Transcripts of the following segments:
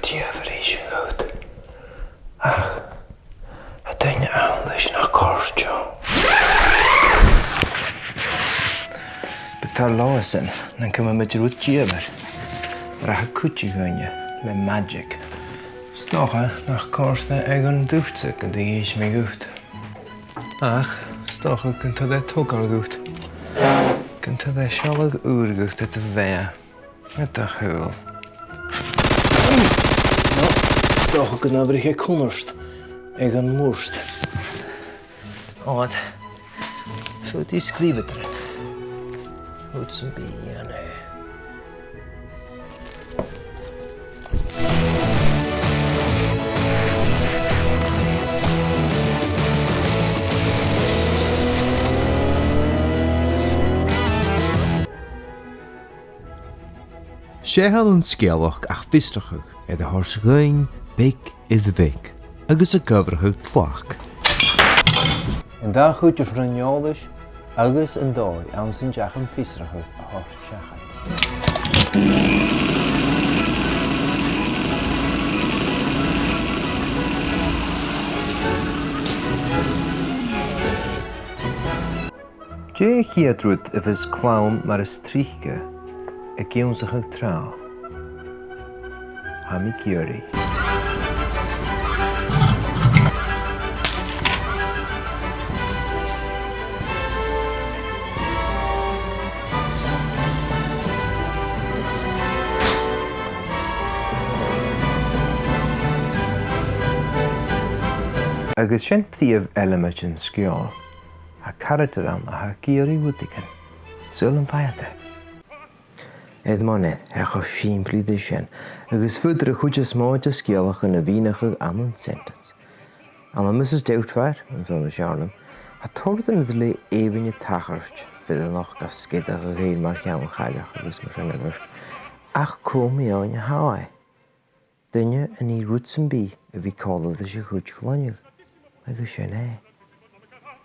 Diaverische goed. Ach, het ding anders naar korstje. Betal lozen, dan kunnen we met je roet diever. Maar een kutje gaan je, met magic. Stochen naar korsten eigen duchtzoek en die is me goed. Ach, stochen kunt dat ook al goed. Kunt dat schallig oergoed uit de wijn. Met de geul. Stochen kunt nou weer geen konnerst. Eigen moest. Wat? Zo die schrijven erin. Goed zo'n beetje nu. Sé an scéalach ach fistrachuch de thorsagáin beic I the beic, agus a gohrathug tlach. En daar goed je vranjolis, agus en dooi aan zijn jachem fistrachuch a horst sjachai. Jay Hiedrut if his clown maar is trieke. Ik geef ons een trouw. Hami Curie. Agus sin príomh element in sciol, a character an a Curie Woodigan. Zullen feite. Edmone, go simply de sin, agus fuidir a chuide smáide scialach in a bhínacha an sentence. An a Mrs. Doubtfire, an son of Charlem, a tordan de le évinne tacharst, vill noch gas skidach a réil mar chean chailach agus mar sin agus. Ach comi an Hawaii. Dunne an I rútsan bí a bhí callad a sé chuid chláineach, agus sin é.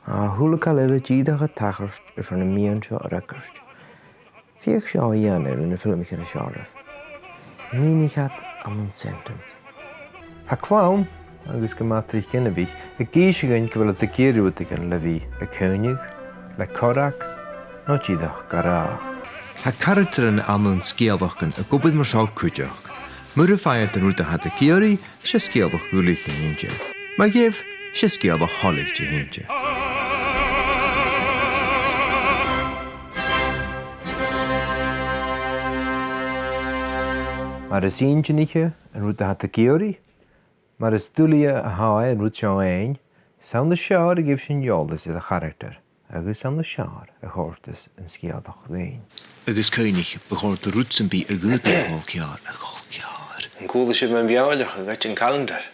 A thula cael eile díadach a tacharst ar an a míon seo a racharst. Fiach seo dhéanamh in na filmicin a seálah. Mínichad am sentence. Ha clown, agus go matrich cinna bhí, a géisigain go bhfuil a géirútagan le bhí a cóineach, le corach, nó díadach go rá. Ha character an scéalachgan a gobid mar seo cuideach. Mur a feiad an rúta hat a Curie, sé scéalach gúlaich in hínte. Ma géibh sé scéalach hálaich de hínte. Maar is eentje niet en roet had de Curie, maar is dulia a haai en roet jou een, sound de schaar geeft zijn joldes in de karakter, agus sound de schaar a hortus en schiadag leen. Agus cóineach behoort de rútsan bí a gúta ghalcear a ghalcear. En cool is je mijn vialig, een beetje een calendar.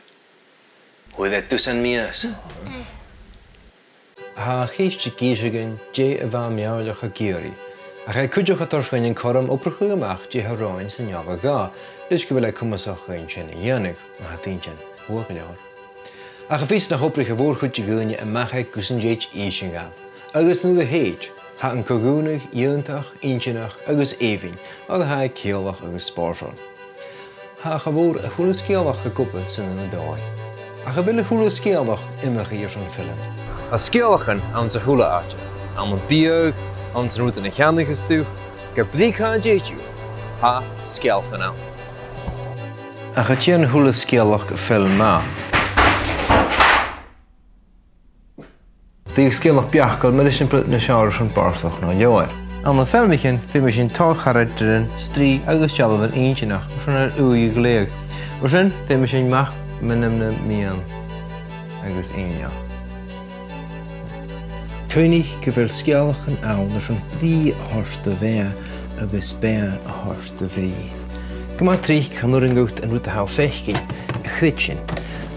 Hoe dat dus aan mij is. Ha geestje kiezigen, je van miaulig a Curie. A cha cuideach a torschain an chom opracha amach dé thráin san neamh gá, leis go bhfuil le cumasach chuin sin a dhéanamh na hatíontin bua go leor. A cha fís na hopracha bhór chuide gúine a macha gusan déit ísin gab. Agus nó a héid, ha an cogúnach, ionintach, intinach agus éhín, a ha céalach agus spáirseáil. Ha cha bhór a thula scéalach go cúpla san na dáid. A cha bhfuil a thula scéalach imecha ar san film. A scéalachan an sa thula áte, an bíag, Ons route in de gandige stuw, ik heb gaan jeetje. Ha, schelgen nou. En gaat je een hele schelach film ma? Die schelach bjachkel, maar is een sjouwers van paarstoch nou joer. Aan een filmje, vind je een taalgaard erin, strie, agus sjouwer eentje nog, maar zo'n er uur gelegen. Maar zijn, vind je een mag, met hem mian, agus één jaar. König go bhfuil scialachan ann ar an bhí a thorsta bheith agus béan a thorsta bhí. Go má trí chunar an gút an rúta há feichcin a chritin,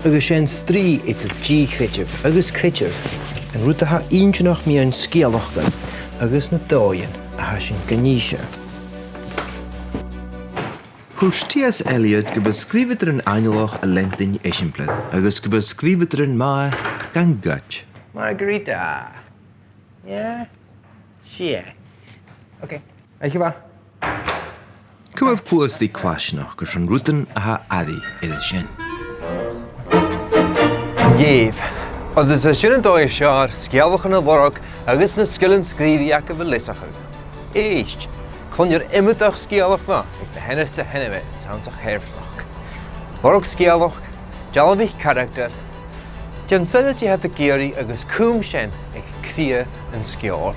agus sé strí idir dí chritimh agus critimh an rúta há intinach mí an scialachgan agus na dáin a há sin gníise. Thuair T.S. Eliot go bscríomhar an ainealach a lentain éisiimplad, agus go bscríomhar an má gan gut. Margarita. Yeah? Shit. Okay. Weet je wat? cumh cuas dí cláisnach gur an rútan a adí idir sin. Dhéh, agus a sin an dóibh seár scealach na lorach agus na skillan scríbhíach a bh lisacha. Éist, chuinir imimeach scealach ná ag na henne sa henneheith sounds a chéirfnach. Lorach scealach, dealabhíh character, Jan sunnetí het a géirí agus cúm sin ag cthia an sceáil.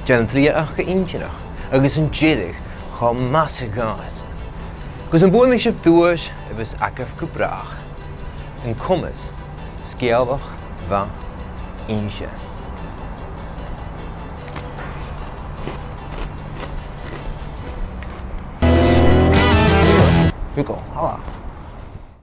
Jan trí ach go intinach agus an déidir chá massa gáis. Gus an búin sibh dúis a bheits acah go brach. An cumas, scealach bha inse. Here you go, hala.